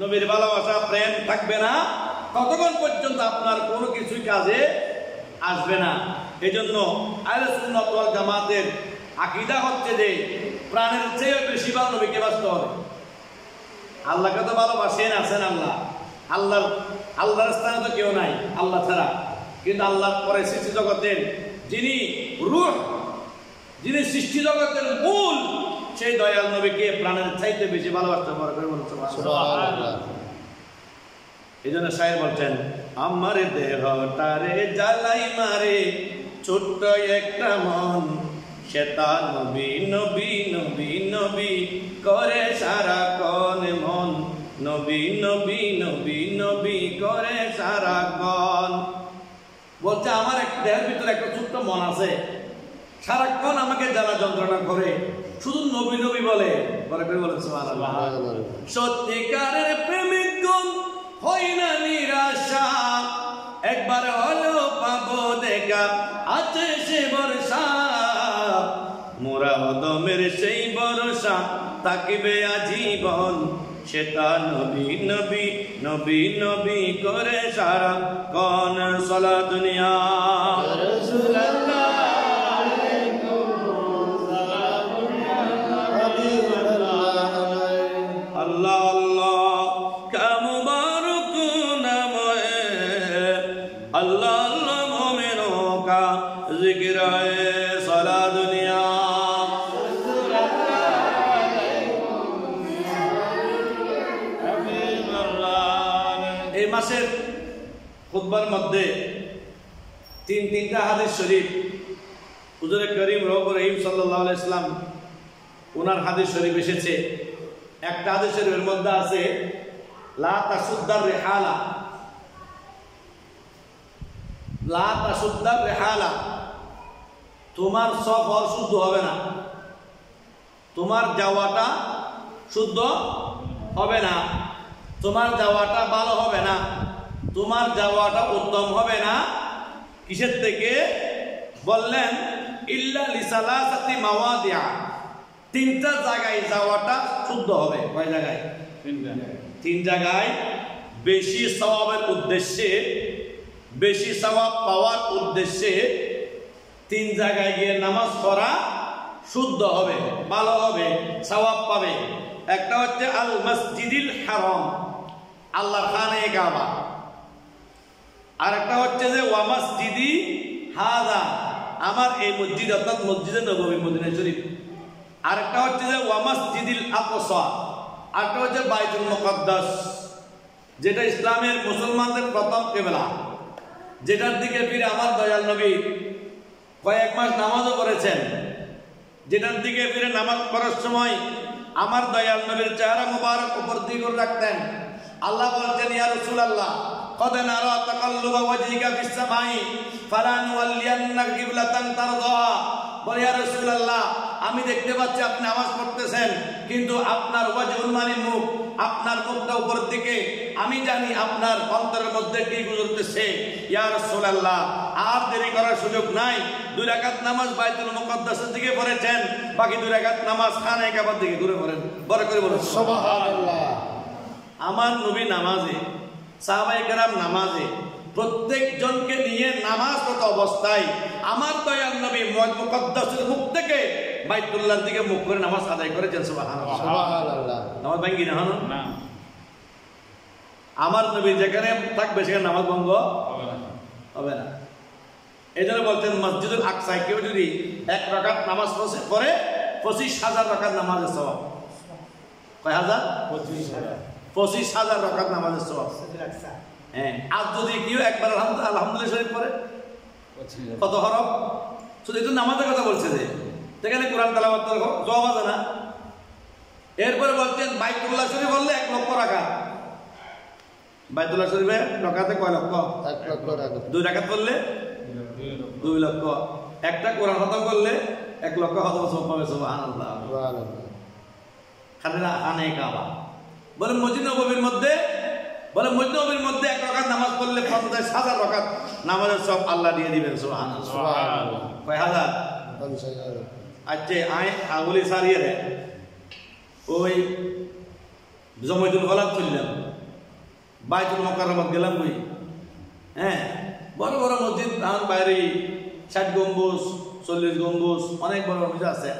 নবীর ভালোবাসা প্রেম থাকবে না ততক্ষণ পর্যন্ত আপনার কোনো কিছুই কাজে আসবে না। এই জন্য আহলে সুন্নাত ওয়াল জামাতের আকীদা হচ্ছে যে প্রাণের চেয়ে বেশি ভালো নবীকে বাসতে হবে। আল্লাহকে তো ভালোবাসেন, আছেন আল্লাহর স্থানে তো কেউ নাই আল্লাহ ছাড়া, কিন্তু আল্লাহর পরে সৃষ্টি জগতের যিনি রূহ, যিনি সৃষ্টি জগতের মূল, সেই দয়াল নবীকে প্রাণের চাইতে বেশি ভালোবাসতে পারবে। এই জন্য শায়ের বলছেন, আমার দেহটারে জ্বালাই মারে ছোট্ট একটা মন, সেটা নবী নবী নবী নবী করে সারা কন মন, নবী নবী নবী নবী করে সারা কন। বলছে আমার দেহের ভিতরে একটা ছোট্ট মন আছে, সারাক্ষণ আমাকে জ্বালা যন্ত্রণা করে, শুধু নবী নবী বলে বলেন সুবহানাল্লাহ। সত্যিকারের প্রেমিকগণ হয় না নিরাশা, একবার হলো পাবো দেখা আছে সে ভরসা, মোরা হদমের সেই ভরসা তাকিবে আজীবন, সেটা নবী নবী নবী নবী করে সারা কোন সালা দুনিয়া মাসের খুতবার মধ্যে তিনটা হাদিস শরীফ হুজুর করিম রউফুর রহিম সাল্লাল্লাহু আলাইহি সাল্লাম ওনার হাদিস শরীফ এসেছে। একটা হাদিস শরীফের মধ্যে আছে লা তাসুদ্দার রিহালা, লা তাসুদ্দার রিহালা, তোমার সফর শুদ্ধ হবে না, তোমার যাওয়াটা শুদ্ধ হবে না, তোমার যাওয়াটা ভালো হবে না, তোমার যাওয়াটা উত্তম হবে না। কিসের থেকে বললেন? ইল্লা লিসালাসাতি মাওয়াদিআ, তিনটা জায়গায় যাওয়াটা শুদ্ধ হবে। কয় জায়গায়? তিন জায়গায় বেশি সওয়াবের উদ্দেশ্যে, বেশি সওয়াব পাওয়ার উদ্দেশ্যে তিন জায়গায় গিয়ে নামাজ পড়া শুদ্ধ হবে, ভালো হবে, সওয়াব পাবে। একটা হচ্ছে আল মসজিদুল হারাম, আল্লাহর খানে কাবা, আর একটা হচ্ছে যে ওয়া মসজিদি হাযা, আমার এই মসজিদ অর্থাৎ মসজিদে নববী মদিনা শরীফ, আর একটা হচ্ছে যে ওয়া মসজিদুল আকসা, আর একটা হচ্ছে বাইতুল মুকদ্দাস, যেটা ইসলামের মুসলমানদের প্রথম কিবলা, যেটার দিকে ফিরে আমার দয়াল নবী কয়েক মাস নামাজও করেছেন, যেটার দিকে ফিরে নামাজ পড়ার সময় আমার দয়াল নবীর চেহারা মুবারক উপর দিকে রাখতেন। আল্লাহ বলছেন, ইয়া রাসূলুল্লাহ কদ নারা তাকাল্লুবা ওয়াজহিকা ফিস সামাই ফালানুওয়াল্লিয়ান্নাকা কিবলাতান তারদাহা, বলে ইয়া রাসূলুল্লাহ আমি দেখতে পাচ্ছি আপনি নামাজ পড়তেছেন, কিন্তু আপনার ওয়াজহুল মানে মুখ, আপনার মুখটা উপরের দিকে, আমি জানি আপনার অন্তরের মধ্যে কি গুজরতেছে। ইয়া রাসূলুল্লাহ আর দেরি করার সুযোগ নাই, 2 রাকাত নামাজ বাইতুল মুকদ্দাসের দিকে পড়েছেন, বাকি 2 রাকাত নামাজ খানে কাবার দিকে ঘুরে পড়েন। বড় করে বলুন সুবহানাল্লাহ। আমার নবী নামাজে, সাহাবায়ে কেরাম নামাজে, প্রত্যেকজনকে নিয়ে নামাজরত অবস্থায় আমার দয়াল নবী মুকদ্দাসের মুখ থেকে বাইতুল্লাহর দিকে মুখ করে নামাজ আদায় করেছেন। সুবহানাল্লাহ সুবহানাল্লাহ। নামাজ ভাঙ্গি না না, আমার নবী যেখানে থাকবে সেখানে নামাজ ভঙ্গ হবে না। এই জন্য বলতেন মসজিদুল আকসায় কেউ যদি 1 রাকাত নামাজ পড়ে 25,000 রাকাত নামাজের সওয়াব। কয় হাজার? 25,000 রাকাত নামাজের সওয়াব। হ্যাঁ, আর যদি কেউ একবার আলহামদুলিল্লাহ শরীফ পড়ে কত হরফ? শুধু একটু নামাজের কথা বলছে, যে সেখানে কোরআন তেলাওয়াত জবাব আছে না। এরপরে বলছেন বাইতুল্লাহ শরীফ বললে 1 লক্ষ রাকাত, বাইতুল্লাহ শরীফে রাকাতে কয় লক্ষ? 1 লক্ষ রাকাত। 2 রাকাত করলে 2 লক্ষ, একটা কোরআন খতম করলে 1 লক্ষ খতম সওয়াব পাবে। সুবহানাল্লাহ সুবহানাল্লাহ। খালিরা আনে কাবা বলে মসজিদ নববীর মধ্যে, বলে মসজিদ নববীর মধ্যে 1 রাকাত নামাজ পড়লে 50,000 রাকাত নামাজের সব আল্লাহ দিয়ে দিবেন। সুবহানাল্লাহ সুবহানাল্লাহ। কয় হাজার? 50,000। আচ্ছা আয় আগুলি সারিয়ে রে ওই জমাইতুল ফলাত চললাম, বাইতুল মোকাররমাত গেলাম কই, হ্যাঁ বড় বড় মসজিদ আমার বাইরে 60 গম্বুজ 40 গম্বুজ অনেক বড় মসজিদ আছে,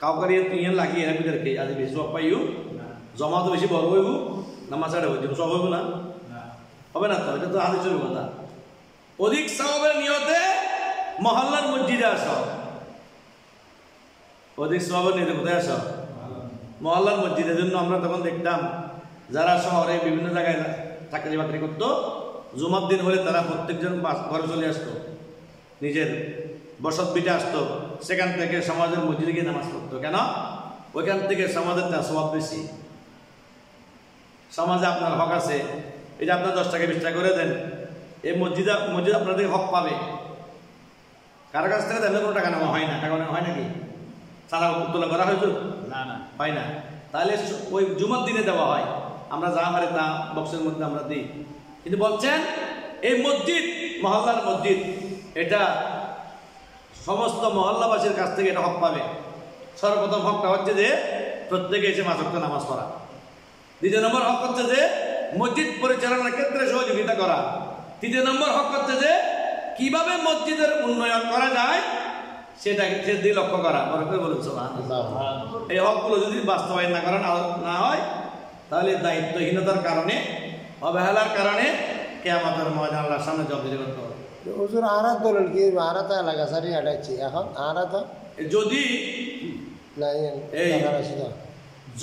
কাউকারি তিন লাগিয়ে এর ভিতরে আজ বেশি সব পাইও, জমা তো বেশি বড় হইব, নামাজ আড়ে হইব সব হইব না, হবে না তো, এটা তো হাদিসের কথা। অধিক সওয়াবের নিয়তে মহল্লার মসজিদে আসো, অধিক সওয়াবের নিয়তে কোথায় আসো? মহল্লার মসজিদের জন্য আমরা তখন দেখতাম যারা শহরে বিভিন্ন জায়গায় চাকরি বাকরি করতো, জুমার দিন হলে তারা প্রত্যেকজন ঘরে চলে আসতো, নিজের বসত ভিটে আসতো, সেখান থেকে সমাজের মসজিদে গিয়ে নামাজ পড়তো। কেন? ওইখান থেকে সমাজের সওয়াব বেশি। সমাজে আপনার হক আছে, এই যে আপনার 10 টাকা 20 টাকা করে দেন, এই মসজিদ আপনার থেকে হক পাবে। কারো কাছ থেকে দেন কোনো টাকা নেওয়া হয় না, টাকা নেওয়া হয় নাকি? সারা তোলা করা হয়েছে না, না হয় না। তাহলে ওই জুমার দিনে দেওয়া হয়, আমরা যা পারি তা বক্সের মধ্যে আমরা দিই। কিন্তু বলছেন এই মসজিদ মহল্লার মসজিদ, এটা সমস্ত মহল্লাবাসীর কাছ থেকে এটা হক পাবে। সর্বপ্রথম হকটা হচ্ছে যে প্রত্যেকে এসে 5 ওয়াক্ত নামাজ পড়া। দ্বিতীয় নম্বর হক হচ্ছে যে মসজিদ পরিচালনার ক্ষেত্রে সহযোগিতা করা। তৃতীয় নম্বর হক হচ্ছে যে কিভাবে মসজিদের উন্নয়ন করা যায় সেটাকে দিকে লক্ষ্য করা। বলেছ এই হকগুলো যদি বাস্তবায়ন না করা না হয়, তাহলে দায়িত্বহীনতার কারণে, অবহেলার কারণে কিয়ামতের ময়দানে আল্লাহর সামনে জবাবদিহি করতে হবে। হুজুর আরাত বলেন কি আরাত এলাকা সারি হাঁটাচ্ছি এখন আরাত যদি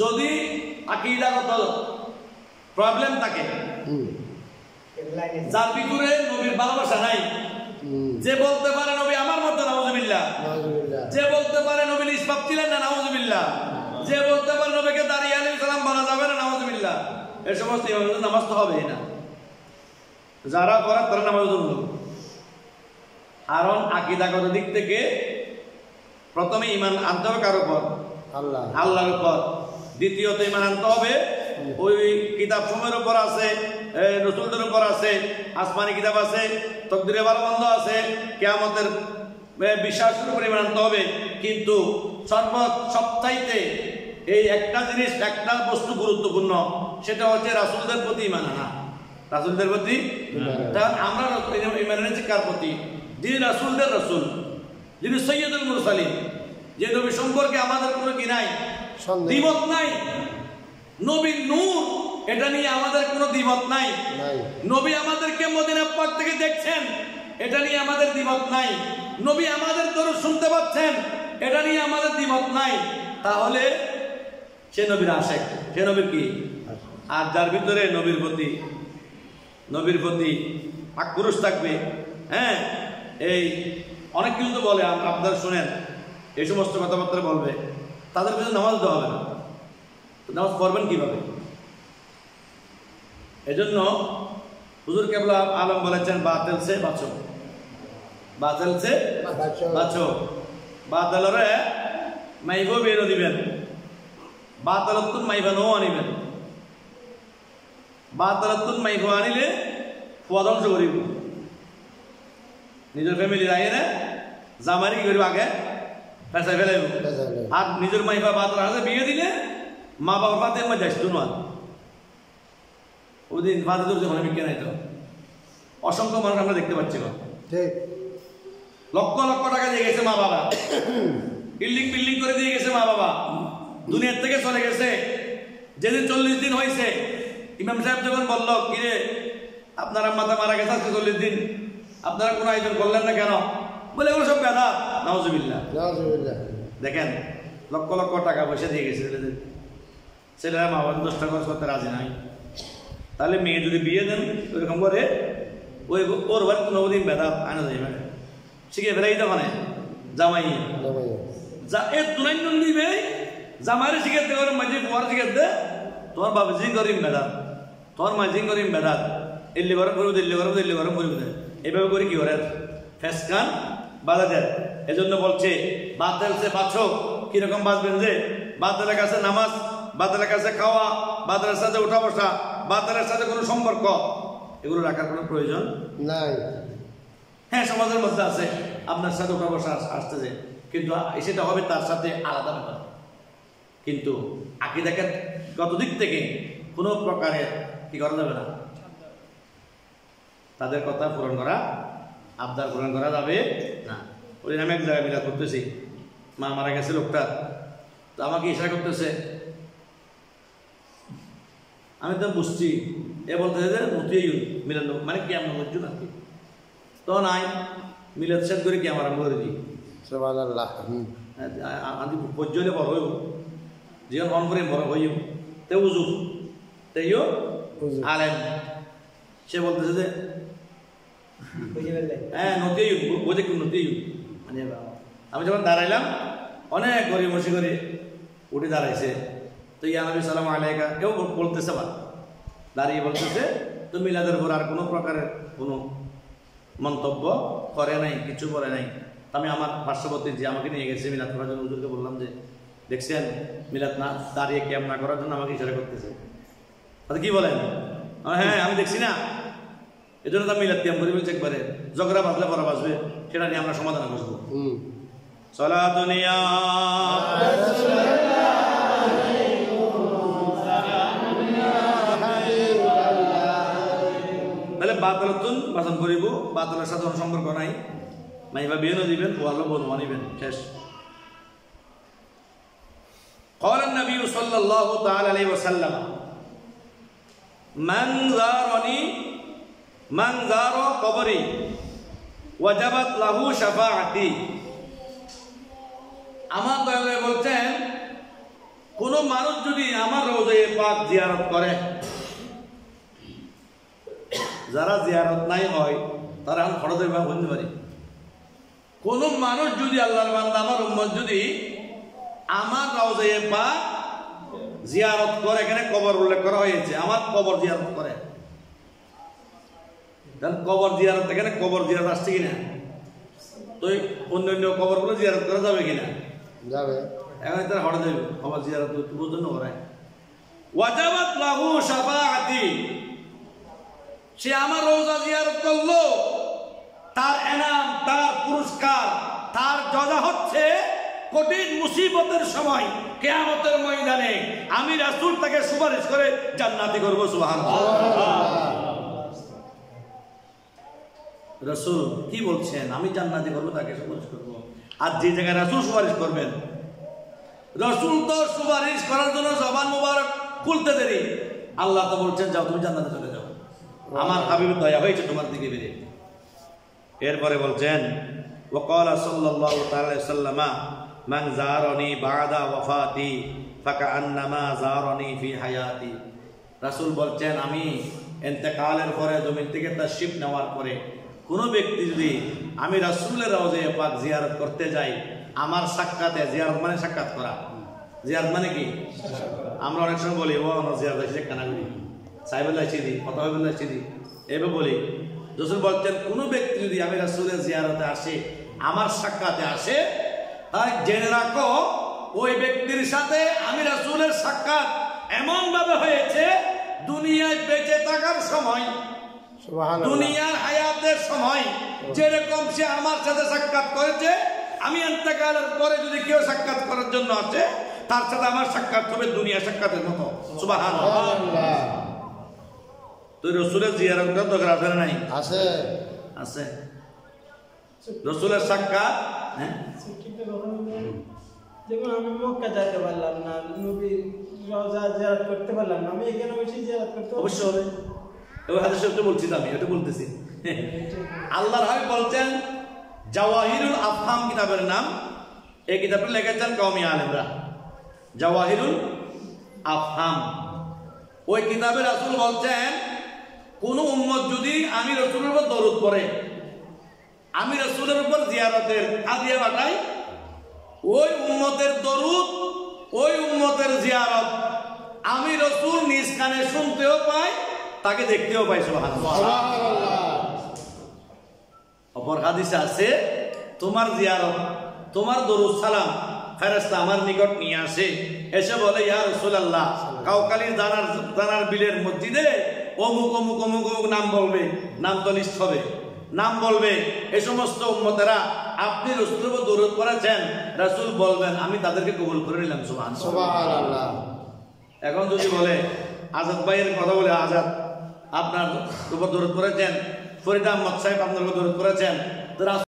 যদি আকীদাগত প্রবলেম থাকে, যার ভিতরে নবীর ভালোবাসা নাই, যে বলতে পারে নবী আমার মতো নাউজুবিল্লাহ, যে বলতে পারে নবী ইসবাব ছিলেন না নাউজুবিল্লাহ, যে বলতে পারে নবীকে দাঁড়িয়ে আলাইহিস সালাম বলা যাবে না নাউজুবিল্লাহ, এই সমস্ত নামাজ তো হবেই না। যারা করে তারা নামাজ পড়বে। কারণ আকীদাগত দিক থেকে প্রথমে ঈমান আনতে হবে কার উপর? আল্লাহর উপর। দ্বিতীয়ত ঈমান আনতে হবে ওই কিতাব সমূহের উপর আছে, রাসূলদের উপর আছে, আসমানি কিতাব আছে, তাকদীরে ভালোমন্দ আছে, কিয়ামতের বিশ্বাসের উপর ঈমান আনতে হবে। কিন্তু সবচাইতে এই একটা জিনিস, একটা বস্তু গুরুত্বপূর্ণ, সেটা হচ্ছে রাসূলদের প্রতি ঈমান আনা। রাসূলদের প্রতি আমরা ঈমান এনেছি কার প্রতি? যিনি রাসূলদের রাসূল, যিনি সৈয়দুল মুরসালিন, যে নবী সম্পর্কে আমাদের কোনো কি নাই, দ্বিমত নাই। নবীর নূর, এটা নিয়ে আমাদের কোনো দ্বিমত নাই। নবী আমাদেরকে মদিনা পাক থেকে দেখছেন, এটা নিয়ে আমাদের দ্বিমত নাই। নবী আমাদের দরুদ শুনতে পাচ্ছেন, এটা নিয়ে আমাদের দ্বিমত নাই। তাহলে সে নবীর আশিক, সে নবীর কি? আর যার ভিতরে নবীর প্রতি আক্রোশ থাকবে, হ্যাঁ, এই অনেক কিছু তো বলে, আপনারা শুনেন, এই সমস্ত কথাবার্তা বলবে, তাদের পিছনে নামাজ দেওয়া হবে না। নামাজ পড়বেন কিভাবে? এজন্য হুজুর কেবলা আলম বলেছেন বাতিল সে বাঁচো, বাতিল সে বাঁচো। বাতিলরে মাইবো বেরো দিবেন, বাতিলতুন মাইবানো আনিবেন। বাতিলতুন মাইবো আনিলে ফুয়া ধ্বংস করিব। নিজের ফ্যামিলি আগে না জামারি কি করিব, আগে পেশায় ফেলাইব। আর নিজের মাইবা বাতিল হাতে বিয়ে দিলে মা বাবার পাতে মধ্যে আসতো না। ওদিন বাদে তোর যখন বিজ্ঞান আইতো, অসংখ্য মানুষ আমরা দেখতে পাচ্ছি, লক্ষ লক্ষ টাকা দিয়ে গেছে মা বাবা, বিল্ডিং করে দিয়ে গেছে মা বাবা, দুনিয়ার থেকে চলে গেছে। যেদিন 40 দিন হয়েছে, ইমাম সাহেব যখন বলল, কিরে আপনারা মাথা মারা গেছে আজকে 40 দিন, আপনারা কোনো আয়োজন করলেন না কেন? বলে এগুলো সব বেদা। নাউজুবিল্লাহ। দেখেন লক্ষ লক্ষ টাকা পয়সা দিয়ে গেছে ছেলেরা, মা বাবা 10 টাকা খরচ করতে রাজি নাই। তাহলে মেয়ে যদি বিয়ে দেন ওইরকম করে, ওই ওর বাড়ি কোনো দিন বেদা আনা যায়, মানে শিখে ফেলাই তো, মানে জামাই যা এ তুলাইন দিবে, জামাইরে শিখে দে, ওর মাঝে বুয়ার শিখে দে, তোমার বাবাজি করিম বেদাত, তোমার মাঝি করিম বেদাত, এল্লি গরম করবো, দিল্লি গরম, দিল্লি গরম করবো, এইভাবে করে কি করে ফেসকান বাধা দেয়। এজন্য বলছে বাতিল সে বাঁচো। কিরকম বাঁচবেন? যে বাতিলের কাছে নামাজ, বাতিলের কাছে খাওয়া, বাতিলের সাথে উঠা বসা, বাতিলের সাথে কোনো সম্পর্ক, এগুলো রাখার কোনো প্রয়োজন নাই। হ্যাঁ, সমাজের মধ্যে আছে আপনার সাথে উঠা বসা আসতেছে, কিন্তু সেটা হবে তার সাথে আলাদা ব্যাপার। কিন্তু আকীদাকে কত দিক থেকে কোনো প্রকারের কি করা যাবে না, তাদের কথা পূরণ করা, আবদার পূরণ করা যাবে না। ওই আমি এক জায়গায় মিলাদ করতেছি, মা মারা গেছে লোকটা, তো আমাকে ইশারা করতেছে, আমি তো বুঝছি এ বলতেছে যে মতিয়ে মিলাদ মানে কি আমরা বুঝছো না, তো নাই মিলাদ শেষ করে কি আমার আরম্ভ করে দিই সুবহানাল্লাহ। আমি পর্যলে বড় হইব, জীবন অন করে বড় হইব, তে উজু তেইও আলেন, সে বলতেছে যে হ্যাঁ নতি বোঝে কি নতি মানে। আমি যখন দাঁড়াইলাম অনেক গরিব বসে করে উঠে দাঁড়াইছে, তো ইয়া নবী সালাম আলাইকা কেউ বলতেছে, আবার দাঁড়িয়ে বলতেছে, তো মিলাদের উপর আর কোনো প্রকারের কোনো মন্তব্য করে নাই, কিছু করে নাই। আমি আমার পার্শ্ববর্তী যে আমাকে নিয়ে গেছে মিলাদ করার জন্য, হুজুরকে বললাম যে দেখছেন মিলাদ না দাঁড়িয়ে ক্যাম্প না করার জন্য আমাকে ইশারা করতেছে, কি বলেন? হ্যাঁ আমি দেখছি না, এই জন্য তো মিলাদ ক্যাম্প করে বলছে একবারে ঝগড়া বাজলে পরে বাজবে, সেটা নিয়ে আমরা সমাধান করবো। তাহলে বাতলাতুন বাসন করিব, বাতলের সাথে কোনো সম্পর্ক নাই, মাইবা বিয়েও দিবেন, ওয়াল্লা বোন মানিবেন, শেষ। قال النبي صلى الله تعالى عليه وسلم من زار قبري وجبت له شفاعتي। আমার দয়ালু বলছেন, কোন মানুষ যদি আমার রওজায়ে পাক জিয়ারত করে, যারা জিয়ারত নাই হয় তারা এখন ফরজের ভাগ বলতে পারি, কোন মানুষ যদি আল্লাহর বান্দা আমার উম্মত যদি আমার রওজায়ে পাক জিয়ারত করে, এখানে কবর উল্লেখ করা হয়েছে, আমার কবর জিয়ারত করে, কবর জিয়ারত, এখানে কবর জিয়ারত আসছে কিনা, তো অন্যান্য কবরগুলো জিয়ারত করা যাবে কিনা, যাবে। এখন তারা হঠাৎ যাবে কবর জিয়ারত জন্য করায়। ওয়াজাবাত লাহু শাফাআতি, সে আমার রওজা জিয়ারত করলো, তার এনাম, তার পুরস্কার, তার জজা হচ্ছে কঠিন মুসিবতের সময় কিয়ামতের ময়দানে আমি রাসূল তাকে সুপারিশ করে জান্নাতি করব। সুবহানাল্লাহ। রাসূল কি বলছেন? আমি জান্নাতি করব, তাকে সুপারিশ করব। আর যে জায়গায় রাসূল সুপারিশ করবেন, রাসূল তো সুপারিশ করার জন্য জবান মুবারক খুলতে দেরি, আল্লাহ তো বলছেন যাও তুমি জান্নাতে চলে যাও, আমার হাবিবের দয়া হয়েছে তোমার দিকে বেরে। এরপরে বলছেন ওয়াকালা সাল্লাল্লাহু তাআলা আলাইহি সাল্লামা মান জারানি বাদা ওয়াফাতি ফাকান্নামা জারানি ফি হায়াতি। রাসূল বলছেন, আমি ইন্তেকালের পরে, জমিন থেকে তাশরিফ নেওয়ার পরে কোনো ব্যক্তি যদি আমি রাসূলের রওজায়ে পাক জিয়ারত করতে যাই, আমার সাক্ষাতে, জিয়ারত মানে সাক্ষাৎ করা, জিয়ারত মানে কি? আমরা অনেক সময় বলি ও আমরা জিয়ারত এসে কানা করি, সাহেবুল্লাহ চিদি, কথা বলুল্লাহ চিদি, এভাবে বলি। রাসূল বলছেন, কোনো ব্যক্তি যদি আমি রাসূলের জিয়ারতে আসে, আমার সাক্ষাতে আসে, তাই জেনে রাখো ওই ব্যক্তির সাথে আমি রাসূলের সাক্ষাৎ এমন ভাবে হয়েছে, দুনিয়ায় বেঁচে থাকার সময়, দুনিয়ার হায়াতের সময় যেরকম সে আমার সাথে সাক্ষাৎ করেছে, আমি ইন্তেকালের পরে যদি কেউ সাক্ষাৎ করার জন্য আসে, তার সাথে আমার সাক্ষাৎ হবে দুনিয়ার সাক্ষাতের মতো। সুবহানাল্লাহ। তো রাসূলের জিয়ারতটা তো আছে না নাই? আছে, আছে। রাসূলের সাক্ষাৎ, হ্যাঁ, যেমন আমি মক্কা যেতে পারলাম না, নবীর রওজা জিয়ারত করতে পারলাম না, আমি এখানে বসে জিয়ারত করতে অবশ্যই হবে। ওই হাদিসে তো বলছি, আমি এটা বলতেছি। আল্লাহর হাবিব বলছেন, জাওয়াহিরুল আফহাম কিতাবের নাম, এই কিতাবটা লিখেছেন কওমি আলেমরা, জাওয়াহিরুল আফহাম। ওই কিতাবে রাসূল বলছেন, কোন উম্মত যদি আমি রাসূলের উপর দরুদ পড়ে, আমি রাসূলের উপর জিয়ারতের হাদিয়া পাঠাই, ওই উম্মতের দরুদ, ওই উম্মতের জিয়ারত আমি রাসূল নিজ কানে শুনতেও পাই, তাকে দেখতেও পাই। সুবহানাল্লাহ। অপর হাদিসে আছে, তোমার জিয়ারত, তোমার দরুদ সালাম ফেরেশতা আমার নিকট নিয়ে আসে, এসে বলে, ইয়া রাসূলুল্লাহ, কাউকালীর দানার বিলের মসজিদে অমুক অমুক অমুক অমুক নাম বলবে, নাম তো লিস্ট হবে, নাম বলবে, এই সমস্ত উম্মতেরা আপনি রাসূলের উপর দরুদ পড়েছেন, রাসূল বলবেন আমি তাদেরকে কবুল করে নিলাম। সুবহানাল্লাহ। এখন যদি বলে আজাদ ভাইয়ের কথা বলে, আজাদ আপনার উপর দরদ করেছেন, ফরিদ আহমদ সাহেব আপনার উপর দরদ করেছেন,